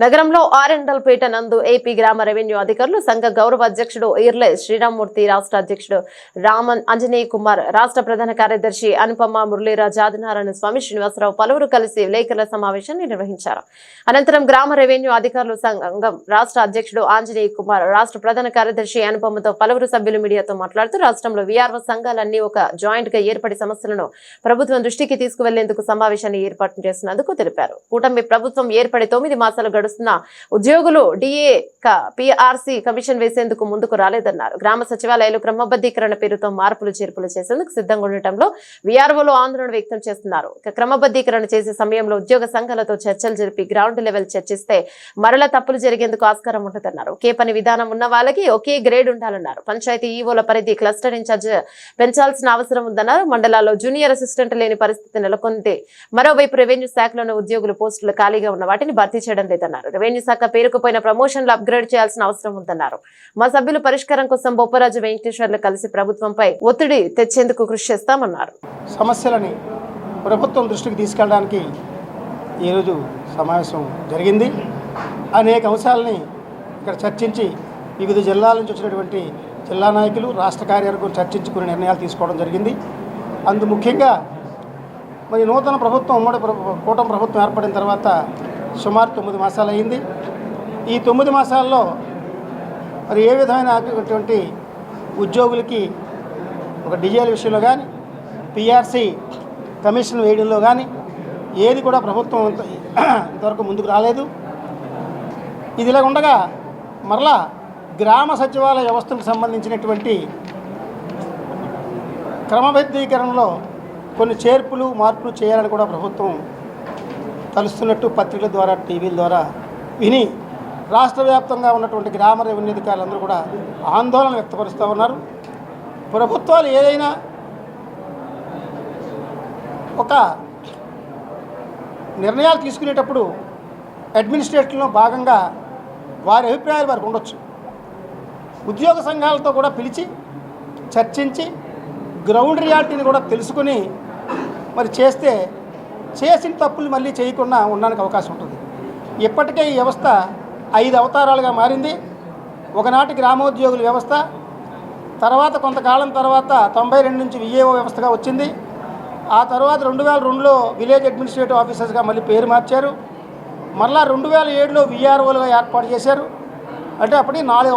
నగరంలో ఆరెండల్పేట నందు ఏపీ గ్రామ రెవెన్యూ అధికారులు సంఘ గౌరవ అధ్యక్షుడు ఇర్లే శ్రీరామ్మూర్తి, రాష్ట్ర అధ్యక్షుడు రామన్ అంజనేయ కుమార్, రాష్ట్ర ప్రధాన కార్యదర్శి అనుపమ మురళీరాజ్, ఆదినారాయణ స్వామి, శ్రీనివాసరావు పలువురు కలిసి విలేకరుల సమావేశాన్ని నిర్వహించారు. అనంతరం గ్రామ రెవెన్యూ అధికారులు సంఘం రాష్ట్ర అధ్యక్షుడు ఆంజనేయ కుమార్, రాష్ట్ర ప్రధాన కార్యదర్శి అనుపమతో పలువురు సభ్యులు మీడియాతో మాట్లాడుతూ రాష్ట్రంలో వీఆర్ఓ సంఘాలన్నీ ఒక జాయింట్ గా ఏర్పడి సమస్యలను ప్రభుత్వం దృష్టికి తీసుకువెళ్లేందుకు సమావేశాన్ని ఏర్పాటు చేసినందుకు తెలిపారు. కూటమి ప్రభుత్వం ఏర్పడి 9 మాసాలు గడుస్తున్న ఉద్యోగులు డిఏ పిఆర్సీ కమిషన్ వేసేందుకు ముందుకు రాలేదన్నారు. గ్రామ సచివాలయాలు క్రమబద్ధీకరణ పేరుతో మార్పులు చేర్పులు చేసేందుకు సిద్ధంగా ఉండటంలో వీఆర్ఓలు ఆందోళన వ్యక్తం చేస్తున్నారు. క్రమబద్ధీకరణ చేసే సమయంలో ఉద్యోగ సంఘాలతో చర్చలు జరిపి గ్రౌండ్ లెవెల్ చర్చిస్తే మరలా తప్పులు జరిగేందుకు ఆస్కారం ఉంటుందన్నారు. ఒకే పని విధానం ఉన్న వాళ్ళకి ఒకే గ్రేడ్ ఉండాలన్నారు. పంచాయతీ ఈవోల పరిధి క్లస్టర్ ఇన్ఛార్జ్ పెంచాల్సిన అవసరం ఉందన్నారు. మండలాల్లో జూనియర్ అసిస్టెంట్ లేని పరిస్థితి నెలకొంది. మరోవైపు రెవెన్యూ శాఖలోని ఉద్యోగులు పోస్టులు ఖాళీగా ఉన్న వాటిని భర్తీ చేయడం లేదన్నారు. రెవెన్యూ శాఖ పేరుకుపోయిన ప్రమోషన్లు అప్గ్రేడ్ చేయాల్సిన అవసరం ఉందన్నారు. మా సభ్యులు పరిష్కారం కోసం బొప్పరాజు వెంకటేశ్వర్లు కలిసి ప్రభుత్వంపై ఒత్తిడి తెచ్చేందుకు కృషి చేస్తామన్నారు. సమస్యలని ప్రభుత్వం దృష్టికి తీసుకెళ్ళడానికి ఈరోజు సమావేశం జరిగింది. అనేక అంశాలని ఇక్కడ చర్చించి వివిధ జిల్లాల నుంచి వచ్చినటువంటి జిల్లా నాయకులు, రాష్ట్ర కార్యవర్గం చర్చించి కొన్ని నిర్ణయాలు తీసుకోవడం జరిగింది. అందు ముఖ్యంగా మరి నూతన ప్రభుత్వం, ఉమ్మడి కూటమి ప్రభుత్వం ఏర్పడిన తర్వాత సుమారు 9 మాసాలు అయింది. ఈ 9 మాసాల్లో మరి ఏ విధమైనటువంటి ఉద్యోగులకి ఒక డిజేల విషయంలో కానీ, పిఆర్సీ కమిషన్ వేయడంలో కానీ ఏది కూడా ప్రభుత్వం ఇంతవరకు ముందుకు రాలేదు. ఇది ఇలా ఉండగా మరలా గ్రామ సచివాలయ వ్యవస్థకు సంబంధించినటువంటి క్రమబద్ధీకరణలో కొన్ని చేర్పులు, మార్పులు చేయాలని కూడా ప్రభుత్వం తలుస్తున్నట్టు పత్రికల ద్వారా, టీవీల ద్వారా విని రాష్ట్ర వ్యాప్తంగా ఉన్నటువంటి గ్రామ రెవెన్యూ అధికారులందరూ కూడా ఆందోళన వ్యక్తపరుస్తూ ఉన్నారు. ప్రభుత్వాలు ఏదైనా ఒక నిర్ణయాలు తీసుకునేటప్పుడు అడ్మినిస్ట్రేషన్లో భాగంగా వారి అభిప్రాయాలు వారికి ఉండొచ్చు. ఉద్యోగ సంఘాలతో కూడా పిలిచి చర్చించి గ్రౌండ్ రియాలిటీని కూడా తెలుసుకుని మరి చేస్తే చేసిన తప్పులు మళ్ళీ చేయకుండా ఉండడానికి అవకాశం ఉంటుంది. ఇప్పటికే ఈ వ్యవస్థ 5 అవతారాలుగా మారింది. ఒకనాటి గ్రామోద్యోగుల వ్యవస్థ, తర్వాత కొంతకాలం తర్వాత 92 నుంచి విఏఓ వ్యవస్థగా వచ్చింది. ఆ తర్వాత 2002లో విలేజ్ అడ్మినిస్ట్రేటివ్ ఆఫీసర్స్గా మళ్ళీ పేరు మార్చారు. మళ్ళీ 2007లో వీఆర్ఓలుగా ఏర్పాటు చేశారు. అంటే అప్పటికి 4